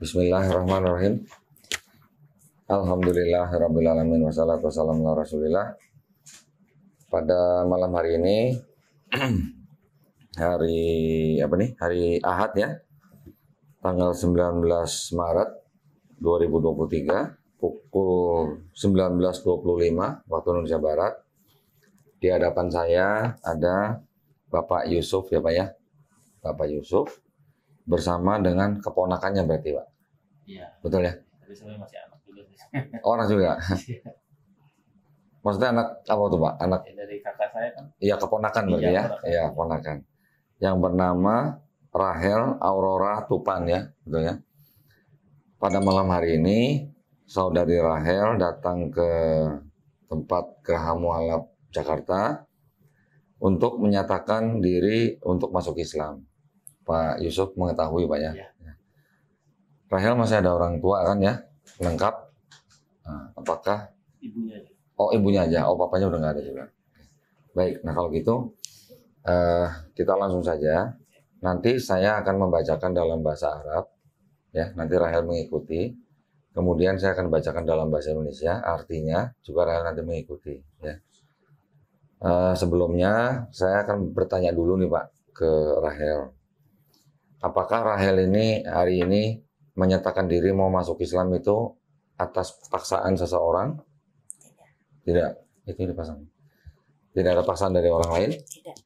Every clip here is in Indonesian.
Bismillahirrahmanirrahim. Alhamdulillahirabbil alamin wassalatu wassalamu ala Rasulillah. Pada malam hari ini hari Ahad ya. Tanggal 19 Maret 2023 pukul 19.25 waktu Indonesia Barat. Di hadapan saya ada Bapak Yusuf ya Pak ya. Bapak Yusuf bersama dengan keponakannya berarti Pak. Iya. Betul ya? Tapi saya masih anak juga. Oh, anak juga. Maksudnya anak apa tuh Pak? Anak Dari kakak saya kan. iya keponakan berarti ya? Iya keponakan. Yang bernama Rahel Aurora Tupan ya, betul ya? Pada malam hari ini saudari Rahel datang ke tempat Geraha Mualaf Jakarta untuk menyatakan diri untuk masuk Islam. Pak Yusuf mengetahui Pak ya. Iya. Rahel masih ada orang tua kan ya? Lengkap. Nah, apakah Ibunya. oh ibunya aja, oh papanya udah nggak ada juga. Baik, nah kalau gitu kita langsung saja. Nanti saya akan membacakan dalam bahasa Arab, ya. Nanti Rahel mengikuti. Kemudian saya akan bacakan dalam bahasa Indonesia, artinya juga Rahel nanti mengikuti. Ya. Sebelumnya saya akan bertanya dulu nih Pak ke Rahel. Apakah Rahel ini hari ini menyatakan diri mau masuk Islam itu atas paksaan seseorang? Tidak. Itu dipasang. Tidak ada paksaan dari orang lain? Tidak.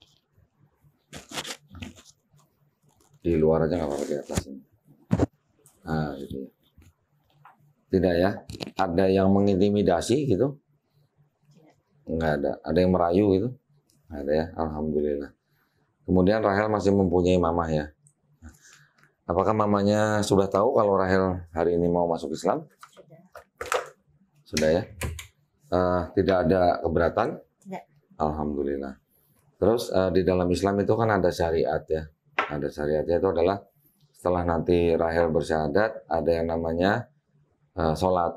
Di luar aja nggak apa-apa, di atas ini. Nah, gitu ya. Tidak ya? Ada yang mengintimidasi gitu? Nggak ada. Ada yang merayu gitu? Nggak ada ya? Alhamdulillah. Kemudian Rahel masih mempunyai mamah ya? Apakah mamanya sudah tahu kalau Rahel hari ini mau masuk Islam? Sudah ya? Tidak ada keberatan? Tidak. Alhamdulillah. Terus di dalam Islam itu kan ada syariat ya. Ada syariatnya itu adalah setelah nanti Rahel bersyahadat ada yang namanya sholat,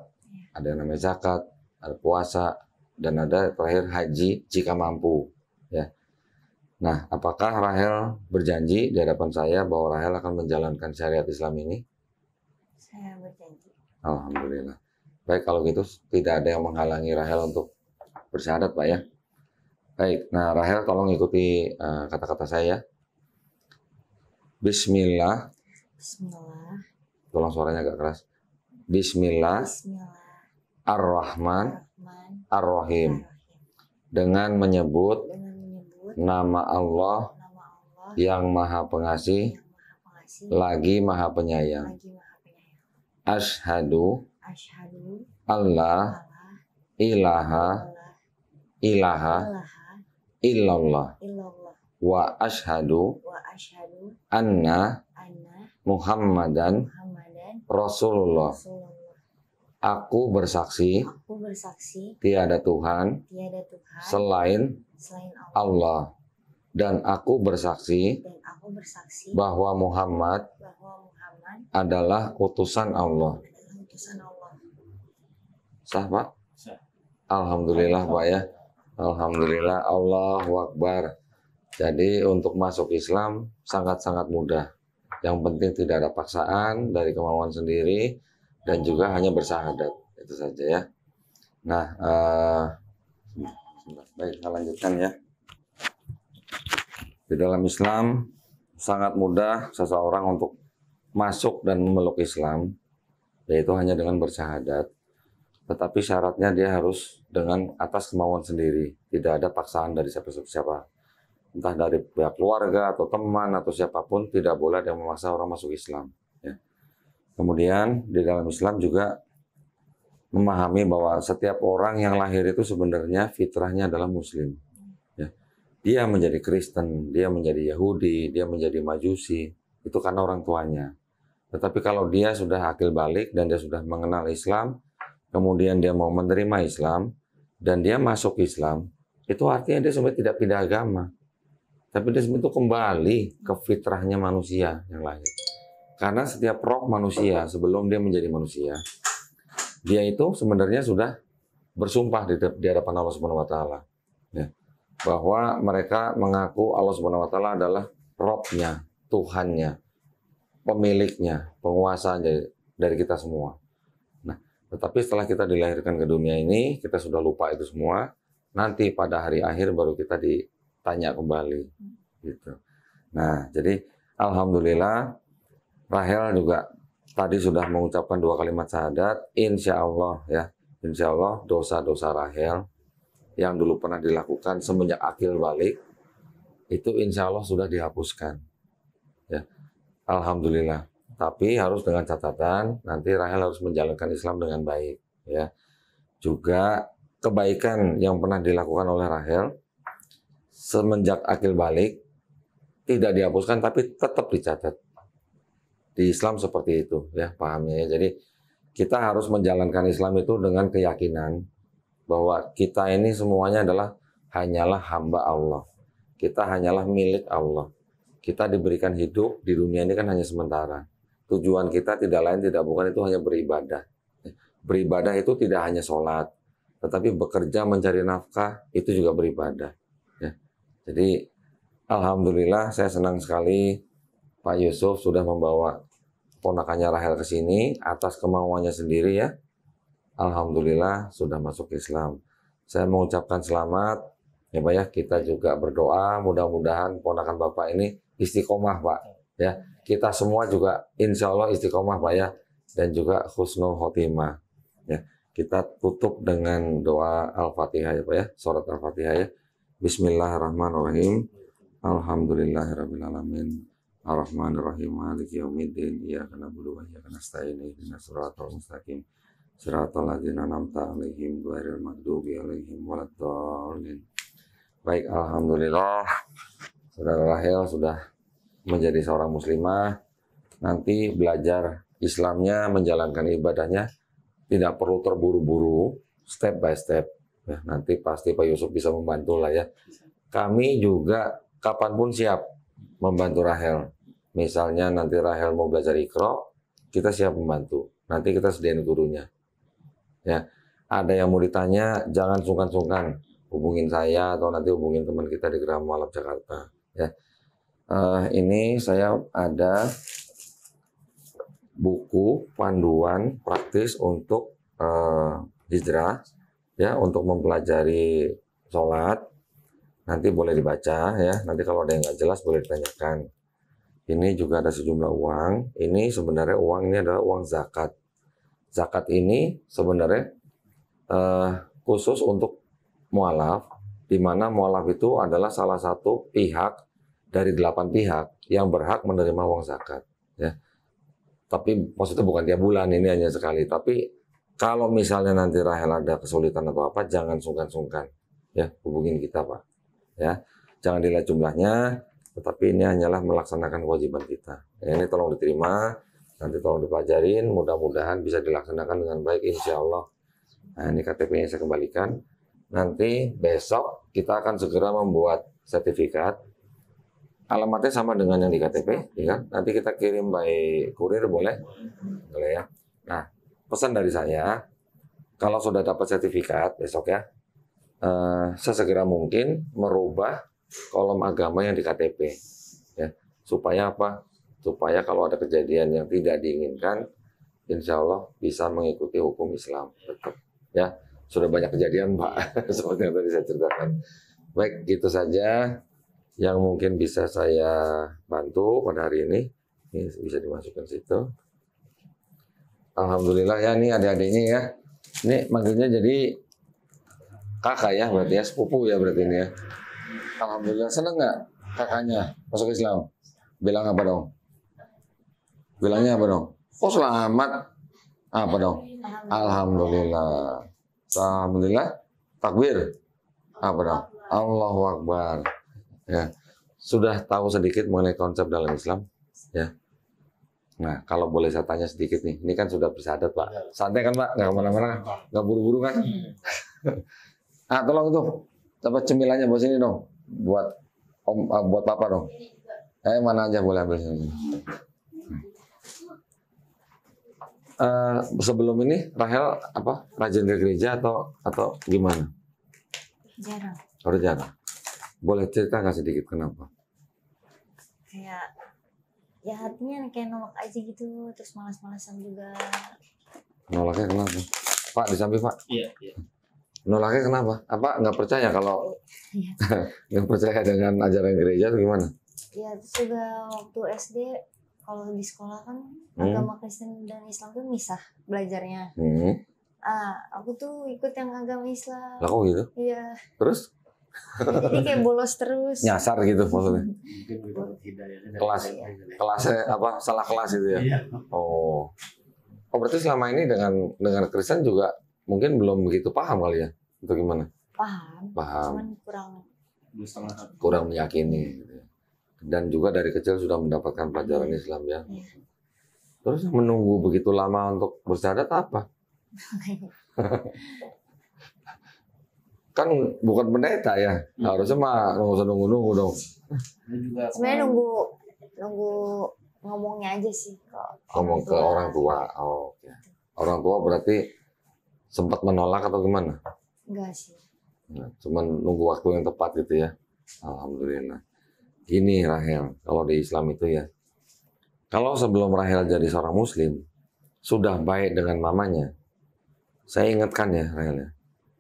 ada yang namanya zakat, ada puasa, dan ada terakhir haji jika mampu. Ya. Nah, apakah Rahel berjanji di hadapan saya bahwa Rahel akan menjalankan syariat Islam ini? Saya berjanji. Alhamdulillah. Baik, kalau gitu tidak ada yang menghalangi Rahel untuk bersyahadat Pak ya. Baik, nah Rahel tolong ikuti kata-kata saya. Bismillah. Bismillah. Tolong suaranya agak keras. Bismillah. Bismillah. Ar-Rahman. Rahman. Ar-Rahim. Dengan menyebut nama Allah Nama Allah yang Maha Pengasih, yang Maha Pengasih, lagi Maha Penyayang. lagi Maha Penyayang. Asyhadu Asyhadu alla alla ilaha ilaha illallah illallah wa asyhadu wa asyhadu anna anna Muhammadan Muhammadan Rasulullah. Rasulullah. Aku bersaksi Aku bersaksi tiada Tuhan tiada Tuhan selain selain Allah. Allah, dan aku bersaksi Dan aku bersaksi bahwa Muhammad bahwa Muhammad adalah utusan Allah. adalah utusan Allah. Sah Pak? Sah. Alhamdulillah Pak ya. Alhamdulillah, Allahu Akbar. Jadi untuk masuk Islam sangat-sangat mudah. Yang penting tidak ada paksaan dari kemauan sendiri dan juga hanya bersyahadat. Itu saja ya. Nah, baik, kita lanjutkan ya. Di dalam Islam sangat mudah seseorang untuk masuk dan memeluk Islam, yaitu hanya dengan bersyahadat. Tetapi syaratnya dia harus dengan atas kemauan sendiri, tidak ada paksaan dari siapa-siapa. Entah dari pihak keluarga atau teman atau siapapun, tidak boleh ada yang memaksa orang masuk Islam. Ya. Kemudian di dalam Islam juga memahami bahwa setiap orang yang lahir itu sebenarnya fitrahnya adalah Muslim. Ya. Dia menjadi Kristen, dia menjadi Yahudi, dia menjadi Majusi, itu karena orang tuanya. Tetapi kalau dia sudah akil balik dan dia sudah mengenal Islam, kemudian dia mau menerima Islam, dan dia masuk Islam, itu artinya dia sebenarnya tidak pindah agama. Tapi dia sebenarnya itu kembali ke fitrahnya manusia yang lahir. Karena setiap roh manusia sebelum dia menjadi manusia, dia itu sebenarnya sudah bersumpah di hadapan Allah Subhanahu wa taala. Ya. Bahwa mereka mengaku Allah Subhanahu wa taala adalah Robnya, Tuhannya, pemiliknya, penguasanya. dari kita semua. Nah, tetapi setelah kita dilahirkan ke dunia ini, kita sudah lupa itu semua. Nanti pada hari akhir baru kita ditanya kembali, gitu. Nah, jadi alhamdulillah Rahel juga tadi sudah mengucapkan 2 kalimat syahadat. Insya Allah ya, insya Allah dosa-dosa Rahel yang dulu pernah dilakukan semenjak akil balik itu insya Allah sudah dihapuskan. Ya, alhamdulillah. Tapi harus dengan catatan nanti Rahel harus menjalankan Islam dengan baik. Ya, juga kebaikan yang pernah dilakukan oleh Rahel semenjak akil balik tidak dihapuskan tapi tetap dicatat. Di Islam seperti itu ya pahamnya ya. Jadi kita harus menjalankan Islam itu dengan keyakinan bahwa kita ini semuanya adalah hanyalah hamba Allah. Kita hanyalah milik Allah. Kita diberikan hidup di dunia ini kan hanya sementara. Tujuan kita tidak lain tidak bukan itu hanya beribadah. Beribadah itu tidak hanya sholat, tetapi bekerja mencari nafkah itu juga beribadah. Ya. Jadi alhamdulillah saya senang sekali Pak Yusuf sudah membawa ponakannya Rahel ke sini atas kemauannya sendiri ya. Alhamdulillah sudah masuk Islam. Saya mengucapkan selamat ya Pak ya. Kita juga berdoa mudah-mudahan ponakan Bapak ini istiqomah Pak ya. Kita semua juga insya Allah istiqomah Pak ya. Dan juga husnul khotimah ya. Kita tutup dengan doa Al-Fatihah ya Pak ya. Surat Al-Fatihah ya. Bismillahirrahmanirrahim. Alhamdulillahirrabbilalamin. Ar-Rahmanir-Rahim. Maliki yaumiddin. Iyyaka na'budu wa iyyaka nasta'in. Ihdinas siratal mustaqim. Siratal ladzina an'amta 'alaihim ghairil maghdubi 'alaihim waladdallin. Baik, alhamdulillah. Saudara Rahel sudah menjadi seorang muslimah. Nanti belajar Islamnya, menjalankan ibadahnya tidak perlu terburu-buru, step by step. Ya, nanti pasti Pak Yusuf bisa membantu lah ya. Kami juga kapanpun siap membantu Rahel. Misalnya nanti Rahel mau belajar Iqra, kita siap membantu. Nanti kita sediain gurunya. Ya, ada yang mau ditanya, jangan sungkan-sungkan hubungin saya atau nanti hubungin teman kita di Geraha Mualaf Jakarta. Ya, ini saya ada buku panduan praktis untuk hijrah, ya, untuk mempelajari sholat. Nanti boleh dibaca ya. Nanti kalau ada yang nggak jelas boleh ditanyakan. Ini juga ada sejumlah uang. Ini sebenarnya uang ini adalah uang zakat. Zakat ini sebenarnya khusus untuk mualaf, di mana mualaf itu adalah salah satu pihak dari 8 pihak yang berhak menerima uang zakat. Ya. Tapi maksudnya bukan tiap bulan, ini hanya sekali. Tapi kalau misalnya nanti Rahel ada kesulitan atau apa, jangan sungkan-sungkan. Ya, hubungin kita Pak. Ya, jangan dilihat jumlahnya, tetapi ini hanyalah melaksanakan kewajiban kita. Ya, ini tolong diterima, nanti tolong dipelajarin, mudah-mudahan bisa dilaksanakan dengan baik insya Allah. Nah, ini KTP-nya saya kembalikan. Nanti besok kita akan segera membuat sertifikat. Alamatnya sama dengan yang di KTP, ya kan? Nanti kita kirim by kurir boleh? Boleh ya. Nah, pesan dari saya, kalau sudah dapat sertifikat besok ya, sesegera mungkin merubah kolom agama yang di KTP, ya, supaya apa? Supaya kalau ada kejadian yang tidak diinginkan, insya Allah bisa mengikuti hukum Islam tetap. Ya, sudah banyak kejadian Pak, seperti yang tadi saya ceritakan. Baik, gitu saja yang mungkin bisa saya bantu pada hari ini. Ini bisa dimasukkan situ. Alhamdulillah ya, ini adik-adiknya ya. Ini manggilnya jadi kakak ya, berarti ya, sepupu ya berarti ini ya. Alhamdulillah, seneng nggak kakaknya masuk Islam? Bilang apa dong? Bilangnya apa dong? Oh selamat. Apa dong? Alhamdulillah. Alhamdulillah. Takbir. Apa dong? Allahu Akbar. Ya, sudah tahu sedikit mengenai konsep dalam Islam, ya. Nah, kalau boleh saya tanya sedikit nih, ini kan sudah bersyahadat Pak. Santai kan Pak, nggak kemana-mana, nggak buru-buru kan? Tolong tuh, dapat cemilannya buat sini dong, buat om, buat Papa dong. Mana aja boleh ambil sini. Sebelum ini Rahel apa rajin ke gereja atau gimana? Jarang. Udah jarang. Boleh cerita nggak sedikit kenapa? Kayak Ya artinya kayak nolak aja gitu, terus malas-malasan juga. Nolaknya kenapa? Pak, di samping Pak. Iya, iya. Nolaknya kenapa? Apa nggak percaya kalau Iya. nggak percaya dengan ajaran gereja atau gimana? Ya terus juga waktu SD kalau di sekolah kan Hmm. agama Kristen dan Islam tuh misah belajarnya. Aku tuh ikut yang agama Islam. Lah kok gitu? Iya. Terus Jadi kayak bolos terus. nyasar gitu maksudnya? Mungkin mendapat hidayahnya dari Kelas. Allah gitu ya. Kelasnya apa? Salah kelas itu ya? Iya. Oh. Oh berarti selama ini dengan Kristen juga mungkin belum begitu paham kali ya? Atau gimana? Paham. Paham. Cuman kurang. Belum setengah hati. Kurang meyakini. Gitu ya. Dan juga dari kecil sudah mendapatkan pelajaran Islam ya. Iya. Terus menunggu begitu lama untuk bersyahadat apa? Kan bukan pendeta ya, harusnya mah nggak usah nunggu-nunggu dong. Ini juga Sebenarnya nunggu ngomongnya aja sih kok. Ngomong ke orang tua. Oh, oke. Orang tua berarti sempat menolak atau gimana? Enggak sih. Nah, cuman nunggu waktu yang tepat gitu ya. Alhamdulillah. Gini Rahel, kalau di Islam itu ya, kalau sebelum Rahel jadi seorang Muslim, sudah baik dengan mamanya, saya ingatkan ya Rahel ya,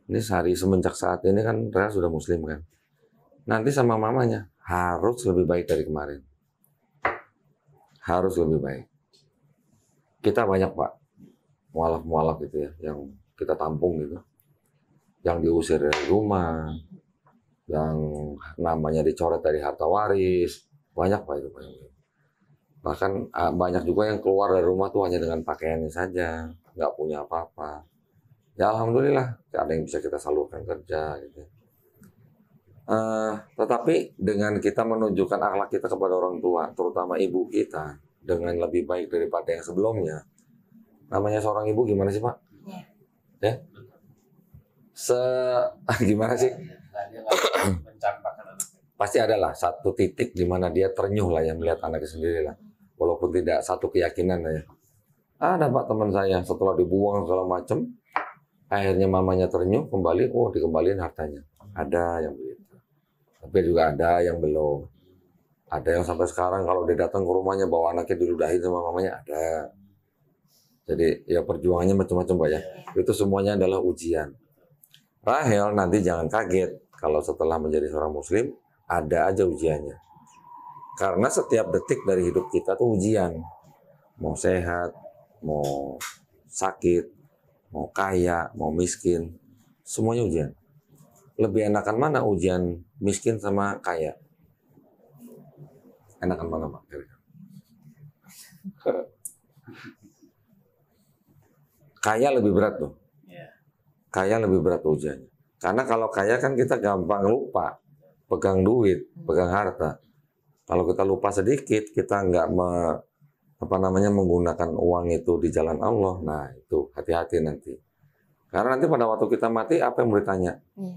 ini sehari semenjak saat ini kan Rahel sudah Muslim kan, nanti sama mamanya harus lebih baik dari kemarin, harus lebih baik. Kita banyak Pak, mualaf-mualaf gitu ya, yang kita tampung gitu, yang diusir dari rumah, yang namanya dicoret dari harta waris, banyak Pak itu banyak. Bahkan banyak juga yang keluar dari rumah tuh hanya dengan pakaiannya saja, nggak punya apa-apa. Ya Alhamdulillah, ada yang bisa kita salurkan kerja gitu. Tetapi dengan kita menunjukkan akhlak kita kepada orang tua, terutama ibu kita, dengan lebih baik daripada yang sebelumnya. Namanya seorang ibu gimana sih Pak? Iya. Ya? Gimana sih? Nah, dia nggak mencampakkan anaknya. Pasti adalah satu titik di mana dia ternyuh lah yang melihat anaknya sendiri lah. Walaupun tidak satu keyakinan lah ya. Ada Pak teman saya setelah dibuang segala macam, akhirnya mamanya ternyuh kembali, oh dikembaliin hartanya. Ada yang begitu. Tapi juga ada yang belum. Ada yang sampai sekarang kalau dia datang ke rumahnya bawa anaknya diludahi sama mamanya, ada. Jadi ya perjuangannya macam-macam Pak ya. Itu semuanya adalah ujian. Rahel nanti jangan kaget kalau setelah menjadi seorang Muslim ada aja ujiannya. Karena setiap detik dari hidup kita tuh ujian. Mau sehat, mau sakit, mau kaya, mau miskin, semuanya ujian. Lebih enakan mana ujian miskin sama kaya? Enakan mana Pak? Kaya lebih berat tuh. Iya. Kaya lebih berat ujiannya. Karena kalau kaya kan kita gampang lupa. Pegang duit, pegang harta. Kalau kita lupa sedikit, kita nggak menggunakan uang itu di jalan Allah. Nah itu hati-hati nanti. Karena nanti pada waktu kita mati, apa yang mau ditanya? Iya.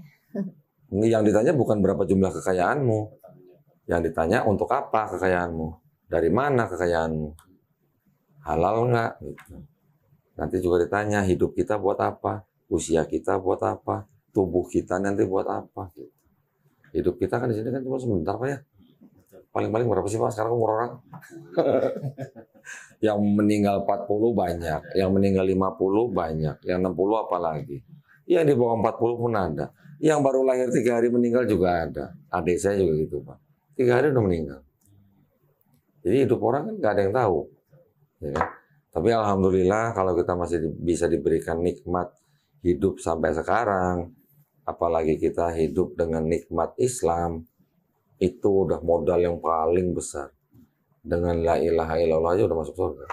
Ini yang ditanya bukan berapa jumlah kekayaanmu. Yang ditanya untuk apa kekayaanmu. Dari mana kekayaanmu. Halal nggak? Gitu. Nanti juga ditanya hidup kita buat apa. Usia kita buat apa. Tubuh kita nanti buat apa. Gitu. Hidup kita kan di sini kan cuma sebentar Pak ya. Paling-paling berapa sih Pak sekarang umur orang? Yang meninggal 40 banyak, yang meninggal 50 banyak, yang 60 apalagi. Yang di bawah 40 pun ada. Yang baru lahir 3 hari meninggal juga ada. Adik saya juga gitu Pak. 3 hari udah meninggal. Jadi hidup orang kan nggak ada yang tahu. Ya kan? Tapi alhamdulillah kalau kita masih bisa diberikan nikmat hidup sampai sekarang, apalagi kita hidup dengan nikmat Islam, itu udah modal yang paling besar. Dengan la ilaha illallah aja udah masuk surga.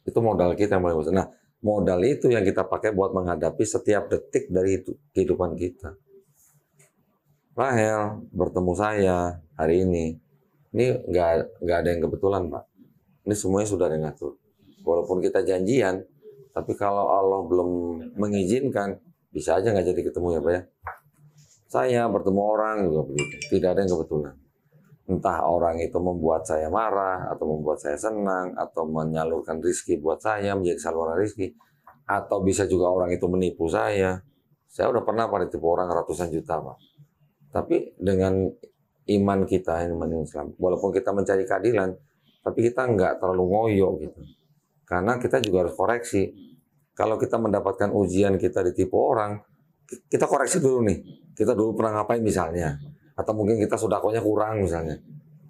Itu modal kita yang paling besar. Nah, modal itu yang kita pakai buat menghadapi setiap detik dari kehidupan kita. Rahel bertemu saya hari ini nggak ada yang kebetulan Pak. Ini semuanya sudah ada yang ngatur. Walaupun kita janjian, tapi kalau Allah belum mengizinkan, bisa aja nggak jadi ketemu ya Pak ya. Saya bertemu orang juga begitu. Tidak ada yang kebetulan. Entah orang itu membuat saya marah, atau membuat saya senang, atau menyalurkan rizki buat saya, menjadi saluran rizki. Atau bisa juga orang itu menipu saya. Saya udah pernah Pak ditipu orang ratusan juta Pak. Tapi dengan iman kita, iman Islam. Walaupun kita mencari keadilan, tapi kita nggak terlalu ngoyo gitu. Karena kita juga harus koreksi. Kalau kita mendapatkan ujian kita ditipu orang, kita koreksi dulu nih. Kita dulu pernah ngapain misalnya. Atau mungkin kita sodakonya kurang misalnya.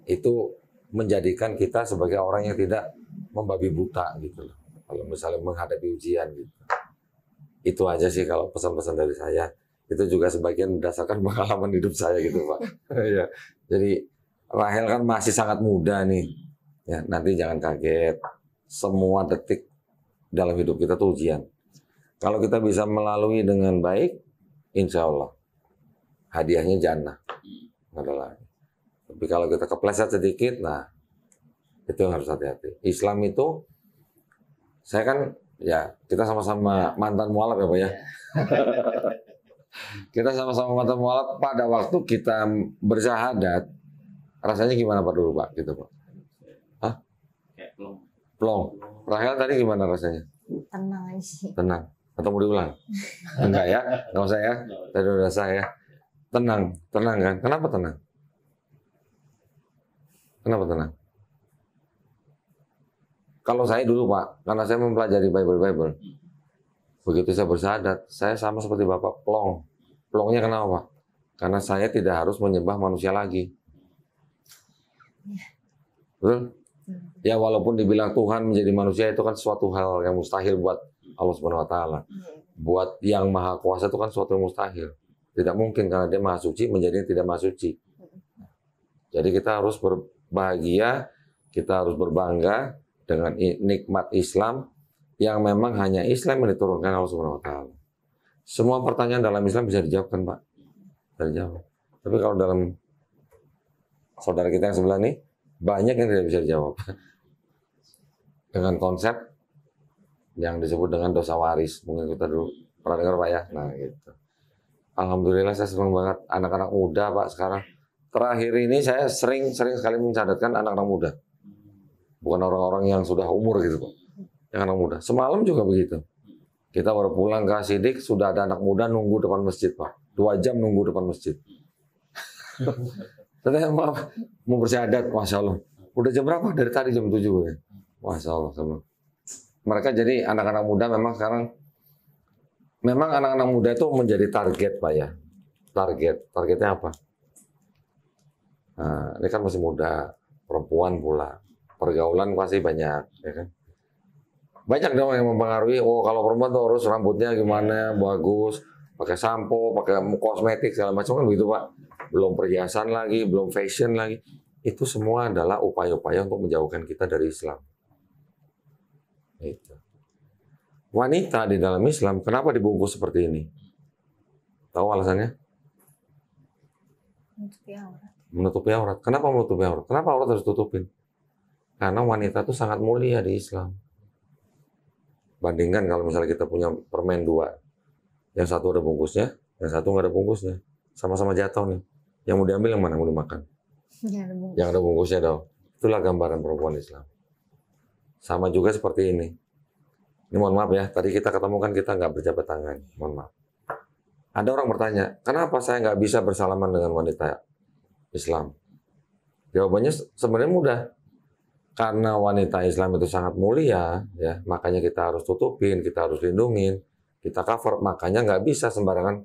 Itu menjadikan kita sebagai orang yang tidak membabi buta gitu loh. Kalau misalnya menghadapi ujian gitu. Itu aja sih kalau pesan-pesan dari saya. Itu juga sebagian berdasarkan pengalaman hidup saya gitu Pak. Ya. Jadi Rahel kan masih sangat muda nih. Ya, nanti jangan kaget. Semua detik dalam hidup kita tuh ujian. Kalau kita bisa melalui dengan baik, insya Allah hadiahnya jannah. Adalah. Tapi kalau kita kepleset sedikit, nah itu yang harus hati-hati. Islam itu, saya kan ya kita sama-sama mantan mualaf ya Pak ya. Kita sama-sama mantan mualaf pada waktu kita bersyahadat, rasanya gimana Pak dulu Pak? Gitu Pak. Hah? Kayak belum. Plong. Rahel tadi gimana rasanya? Tenang aja sih. Tenang. Atau mau diulang? Enggak ya? Enggak usah ya? Tadi udah saya. Tenang. Tenang kan? Kenapa tenang? Kenapa tenang? Kalau saya dulu Pak, karena saya mempelajari Bible. Begitu saya bersyahadat, saya sama seperti Bapak plong. Plongnya kenapa Pak? Karena saya tidak harus menyembah manusia lagi. Betul? Ya walaupun dibilang Tuhan menjadi manusia itu kan suatu hal yang mustahil buat Allah Subhanahu wa taala. Buat yang maha kuasa itu kan suatu yang mustahil. Tidak mungkin karena dia maha suci menjadi yang tidak maha suci. Jadi kita harus berbahagia, kita harus berbangga dengan nikmat Islam yang memang hanya Islam yang diturunkan Allah Subhanahu wa taala. Semua pertanyaan dalam Islam bisa dijawabkan, Pak. Bisa dijawab. Tapi kalau dalam saudara kita yang sebelah ini banyak yang tidak bisa dijawab dengan konsep yang disebut dengan dosa waris. Mungkin kita dulu pernah dengar Pak ya. Nah gitu. Alhamdulillah saya senang banget anak-anak muda Pak sekarang. Terakhir ini saya sering sekali mencatatkan anak-anak muda. Bukan orang-orang yang sudah umur gitu Pak. Yang anak muda. Semalam juga begitu. Kita baru pulang ke Sidik sudah ada anak muda nunggu depan masjid Pak. 2 jam nunggu depan masjid. Tadi maaf, mau bersyahadat, Masya Allah. Udah jam berapa? Dari tadi jam 7 ya. Masya Allah. Sama. Mereka jadi anak-anak muda memang sekarang, memang anak-anak muda itu menjadi target Pak ya. Targetnya apa? Nah, ini kan masih muda, perempuan pula. Pergaulan pasti banyak, ya kan? Banyak dong yang mempengaruhi, oh kalau perempuan tuh harus rambutnya gimana, bagus, pakai sampo, pakai kosmetik, segala macam kan begitu Pak. Belum perhiasan lagi, belum fashion lagi. Itu semua adalah upaya-upaya untuk menjauhkan kita dari Islam. Itu. Wanita di dalam Islam, kenapa dibungkus seperti ini? Tahu alasannya? Menutupi aurat. Menutupi aurat. Kenapa menutupi aurat? Kenapa aurat harus tutupin? Karena wanita itu sangat mulia di Islam. Bandingkan kalau misalnya kita punya permen 2. Yang satu ada bungkusnya, yang satu nggak ada bungkusnya. Sama-sama jatuh nih. Yang mau diambil yang mana? Mau dimakan? Yang ada bungkusnya dong. Itulah gambaran perempuan Islam. Sama juga seperti ini. Ini mohon maaf ya, tadi kita ketemu kan kita nggak berjabat tangan. Mohon maaf. Ada orang bertanya, kenapa saya nggak bisa bersalaman dengan wanita Islam? Jawabannya sebenarnya mudah. Karena wanita Islam itu sangat mulia, ya makanya kita harus tutupin, kita harus lindungin, kita cover. Makanya nggak bisa sembarangan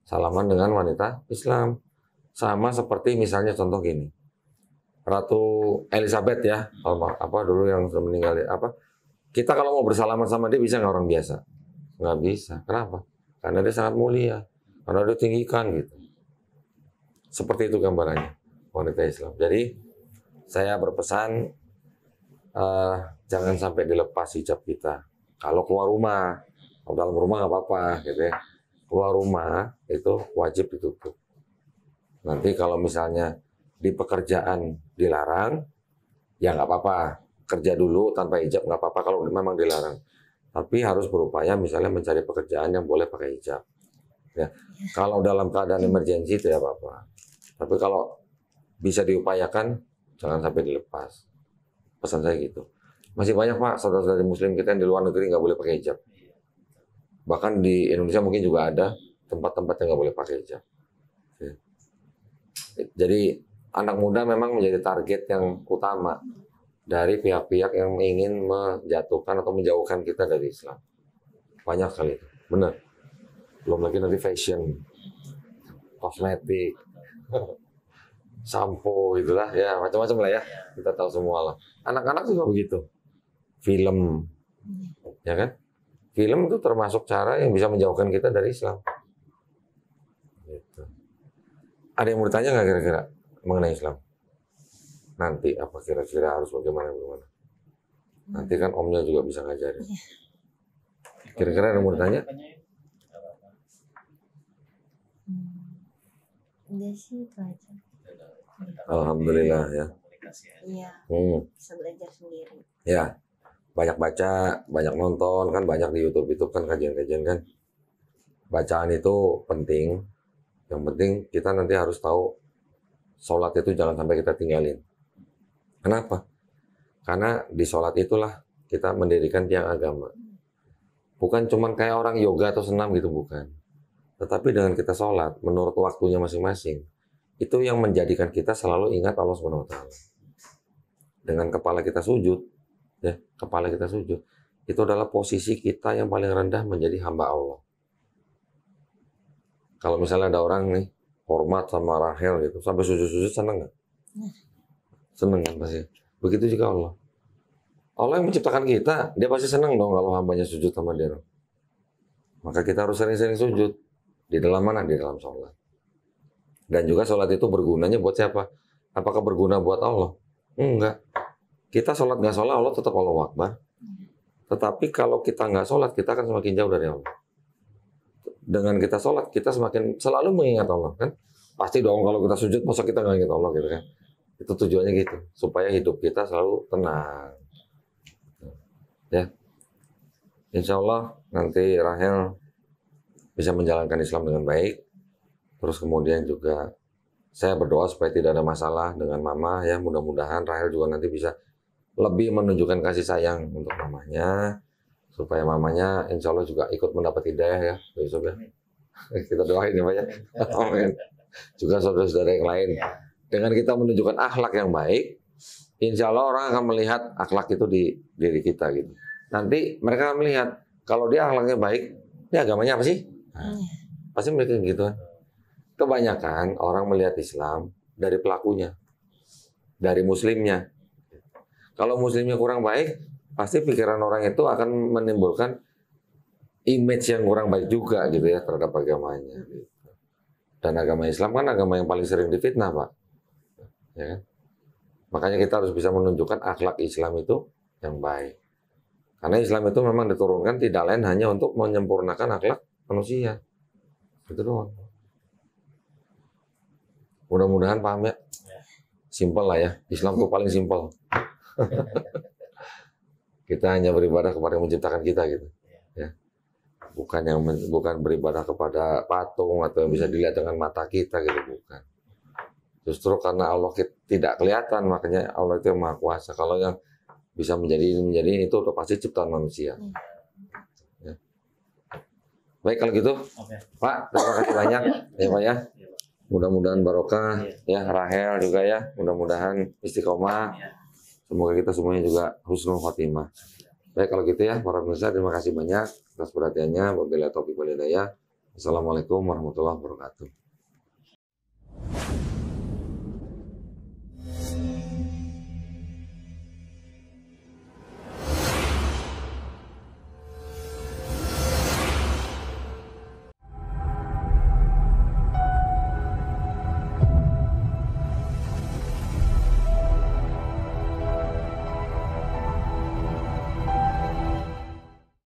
salaman dengan wanita Islam. Sama seperti misalnya contoh gini, Ratu Elizabeth ya, apa dulu yang meninggal apa? Kita kalau mau bersalaman sama dia bisa nggak orang biasa? Nggak bisa. Kenapa? Karena dia sangat mulia, karena dia tinggikan gitu. Seperti itu gambarannya wanita Islam. Jadi saya berpesan jangan sampai dilepas hijab kita. Kalau keluar rumah, kalau dalam rumah nggak apa-apa gitu ya. Keluar rumah itu wajib ditutup. Nanti kalau misalnya di pekerjaan dilarang, ya nggak apa-apa. Kerja dulu tanpa hijab nggak apa-apa kalau memang dilarang. Tapi harus berupaya misalnya mencari pekerjaan yang boleh pakai hijab. Ya. Kalau dalam keadaan emergensi tidak apa-apa. Tapi kalau bisa diupayakan, jangan sampai dilepas. Pesan saya gitu. Masih banyak Pak saudara-saudari Muslim kita yang di luar negeri nggak boleh pakai hijab. Bahkan di Indonesia mungkin juga ada tempat-tempat yang nggak boleh pakai hijab. Jadi anak muda memang menjadi target yang utama dari pihak-pihak yang ingin menjatuhkan atau menjauhkan kita dari Islam. Banyak sekali itu. Benar. Belum lagi nanti fashion, kosmetik, sampo gitulah ya, macam-macam lah ya. Kita tahu semua lah. Anak-anak juga begitu. Film, ya kan? Film itu termasuk cara yang bisa menjauhkan kita dari Islam. Gitu. Ada yang mau ditanya nggak kira-kira mengenai Islam? Nanti apa kira-kira harus bagaimana? Nanti kan omnya juga bisa ngajarin. Kira-kira ada yang mau ditanya? Udah sih itu aja. Alhamdulillah ya. Iya, bisa belajar sendiri. Ya, banyak baca, banyak nonton, kan banyak di YouTube itu kan kajian-kajian kan. Bacaan itu penting. Yang penting kita nanti harus tahu sholat itu jangan sampai kita tinggalin. Kenapa? Karena di sholat itulah kita mendirikan tiang agama. Bukan cuman kayak orang yoga atau senam gitu, bukan. Tetapi dengan kita sholat, menurut waktunya masing-masing, itu yang menjadikan kita selalu ingat Allah Subhanahu Wa Taala. Dengan kepala kita sujud, ya, kepala kita sujud, itu adalah posisi kita yang paling rendah menjadi hamba Allah. Kalau misalnya ada orang nih hormat sama Rahel gitu, sampai sujud-sujud, seneng nggak? Seneng kan pasti. Begitu juga Allah. Allah yang menciptakan kita, dia pasti seneng dong kalau hambanya sujud sama dia. Maka kita harus sering-sering sujud. Di dalam mana? Di dalam sholat. Dan juga sholat itu bergunanya buat siapa? Apakah berguna buat Allah? Enggak. Kita sholat nggak sholat, Allah tetap Allahu Akbar. Tetapi kalau kita nggak sholat, kita akan semakin jauh dari Allah. Dengan kita sholat, kita semakin selalu mengingat Allah kan? Pasti dong kalau kita sujud, masa kita nggak ingat Allah gitu kan? Itu tujuannya gitu, supaya hidup kita selalu tenang. Ya, Insya Allah nanti Rahel bisa menjalankan Islam dengan baik. Terus kemudian juga saya berdoa supaya tidak ada masalah dengan mama ya. Mudah-mudahan Rahel juga nanti bisa lebih menunjukkan kasih sayang untuk mamanya, supaya mamanya Insya Allah juga ikut mendapat hidayah ya, Yusuf ya. Kita doain ya Pak ya. Amin. Juga saudara-saudara yang lain. Dengan kita menunjukkan akhlak yang baik, Insya Allah orang akan melihat akhlak itu di diri kita gitu. Nanti mereka akan melihat kalau dia akhlaknya baik, dia agamanya apa sih? Nah, pasti mereka gitu kan. Kebanyakan orang melihat Islam dari pelakunya, dari muslimnya. Kalau muslimnya kurang baik, pasti pikiran orang itu akan menimbulkan image yang kurang baik juga gitu ya terhadap agamanya. Gitu. Dan agama Islam kan agama yang paling sering difitnah, Pak. Ya kan? Makanya kita harus bisa menunjukkan akhlak Islam itu yang baik. Karena Islam itu memang diturunkan tidak lain hanya untuk menyempurnakan akhlak manusia. Itu doang. Mudah-mudahan paham ya. Simpel lah ya. Islam itu paling simpel. Kita hanya beribadah kepada yang menciptakan kita gitu. Ya. Bukan beribadah kepada patung atau yang bisa dilihat dengan mata kita gitu, bukan. Justru karena Allah tidak kelihatan, makanya Allah itu yang Maha Kuasa. Kalau yang bisa menjadi itu udah pasti ciptaan manusia. Ya. Baik kalau gitu, Pak, terima kasih banyak ya Pak ya. Mudah-mudahan barokah ya, Rahel juga ya. Mudah-mudahan istiqomah. Semoga kita semuanya juga husnul khotimah. Baik kalau gitu ya, para pemirsa terima kasih banyak atas perhatiannya. Wabillahi taufiq wal hidayah. Assalamualaikum warahmatullahi wabarakatuh.